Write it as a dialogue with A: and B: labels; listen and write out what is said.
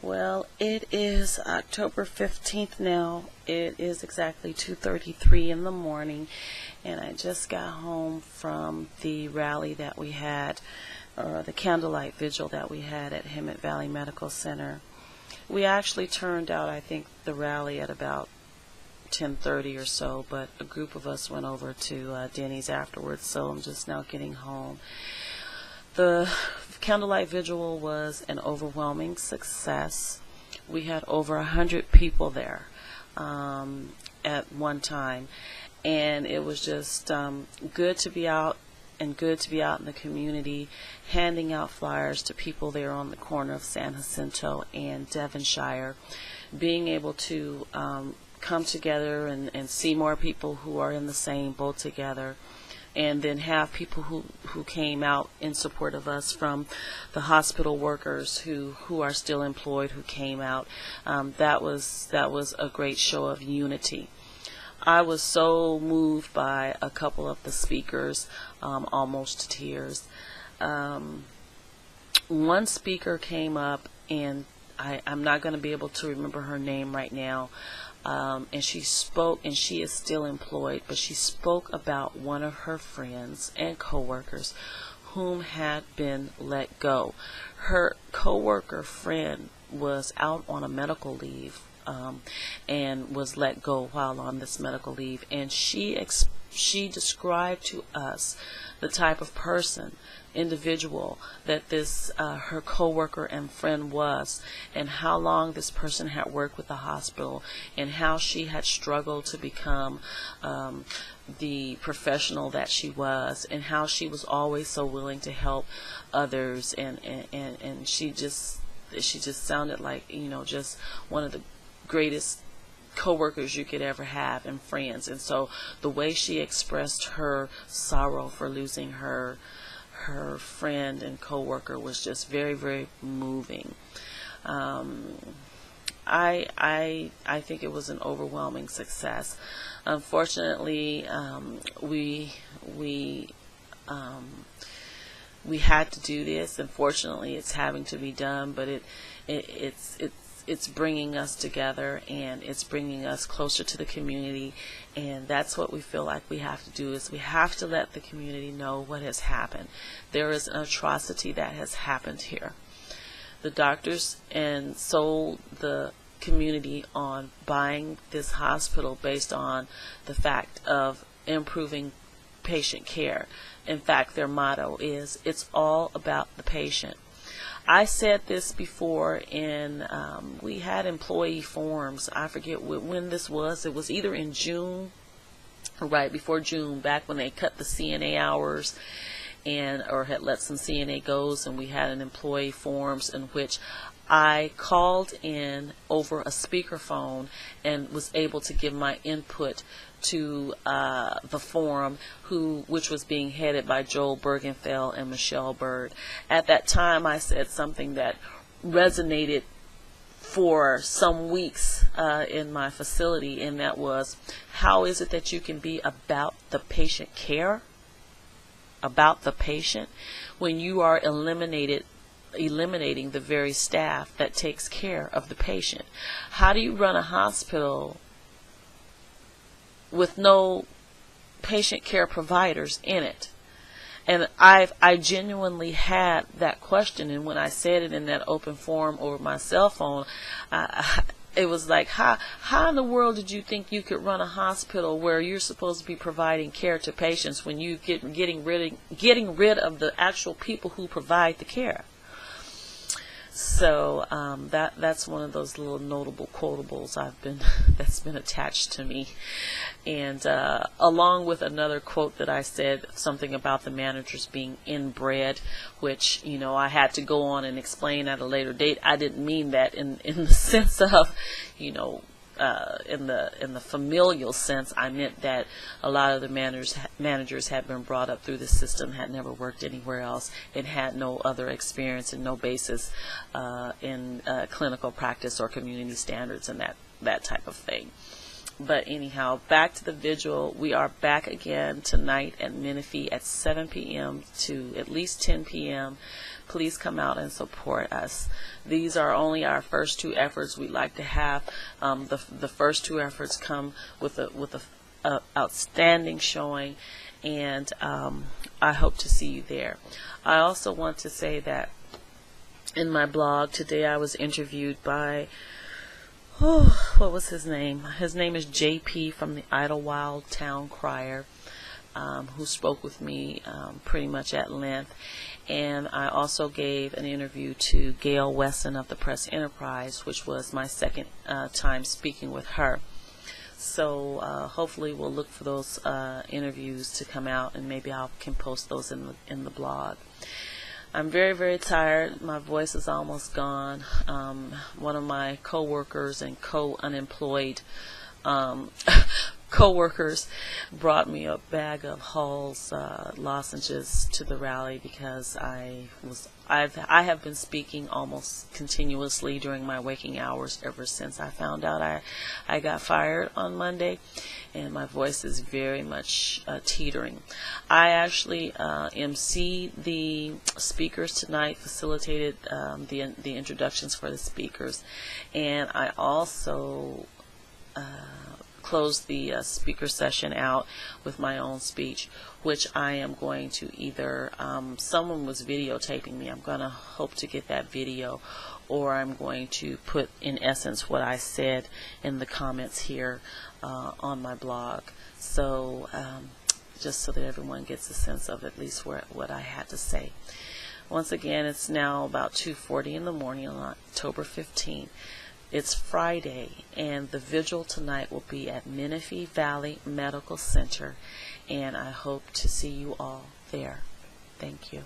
A: Well, it is October 15th now. It is exactly 2:33 in the morning, and I just got home from the rally that we had, or the Candlelight Vigil that we had at Hemet Valley Medical Center. We actually turned out, I think, the rally at about 10:30 or so, but a group of us went over to Denny's afterwards, so I'm just now getting home. The Candlelight Vigil was an overwhelming success. We had over 100 people there at one time, and it was just good to be out and good to be out in the community, handing out flyers to people there on the corner of San Jacinto and Devonshire, being able to come together and see more people who are in the same boat together, and then have people who came out in support of us, from the hospital workers who are still employed, who came out. That was a great show of unity. I was so moved by a couple of the speakers, almost to tears. One speaker came up, and I'm not going to be able to remember her name right now, and she spoke, and she is still employed, but she spoke about one of her friends and coworkers whom had been let go. Her coworker friend was out on a medical leave, and was let go while on this medical leave, and she described to us the type of individual that this her coworker and friend was, and how long this person had worked with the hospital, and how she had struggled to become the professional that she was, and how she was always so willing to help others, and she just sounded like, just one of the greatest co-workers you could ever have, and friends. And so the way she expressed her sorrow for losing her friend and co-worker was just very, very moving. I think it was an overwhelming success. Unfortunately, we had to do this. Unfortunately, it's having to be done, but it's bringing us together, and it's bringing us closer to the community, and that's what we feel like we have to do, is we have to let the community know what has happened. There is an atrocity that has happened here. The doctors and sold the community on buying this hospital based on the fact of improving patient care. In fact, their motto is, it's all about the patient. I said this before we had employee forums. I forget when this was. It was either in June or right before June, back when they cut the CNA hours or had let some CNA goes, and we had an employee forums in which I called in over a speakerphone and was able to give my input to the forum, which was being headed by Joel Bergenfeld and Michelle Bird. At that time, I said something that resonated for some weeks in my facility, and that was, how is it that you can be about the patient care, about the patient, when you are eliminating the very staff that takes care of the patient? How do you run a hospital with no patient care providers in it? And I genuinely had that question, and when I said it in that open forum over my cell phone, it was like, how in the world did you think you could run a hospital where you're supposed to be providing care to patients when you getting rid of the actual people who provide the care? So that's one of those little notable quotables that's been attached to me, and along with another quote that I said, something about the managers being inbred, which I had to go on and explain at a later date. I didn't mean that in the sense of in the familial sense. I meant that a lot of the managers had been brought up through the system, had never worked anywhere else, and had no other experience and no basis in clinical practice or community standards and that type of thing. But anyhow, back to the vigil. We are back again tonight at Menifee at 7 p.m. to at least 10 p.m. please come out and support us. These are only our first two efforts. We'd like to have the first two efforts come with a outstanding showing, and I hope to see you there. I also want to say that in my blog today I was interviewed by, what was his name? His name is JP from the Idlewild Town Crier, who spoke with me pretty much at length. And I also gave an interview to Gail Wesson of the Press Enterprise, which was my second time speaking with her. So hopefully we'll look for those interviews to come out, and maybe I can post those in the blog. I'm very, very tired. My voice is almost gone. One of my co-workers and co-unemployed co-workers brought me a bag of Hall's lozenges to the rally because I have been speaking almost continuously during my waking hours ever since I found out I got fired on Monday, and my voice is very much teetering. I actually emceed the speakers tonight, facilitated the introductions for the speakers, and I also close the speaker session out with my own speech, which I am going to either, someone was videotaping me, I'm going to hope to get that video, or I'm going to put in essence what I said in the comments here on my blog. So just so that everyone gets a sense of at least what I had to say. Once again, it's now about 2:40 in the morning on October 15th. It's Friday, and the vigil tonight will be at Menifee Valley Medical Center, and I hope to see you all there. Thank you.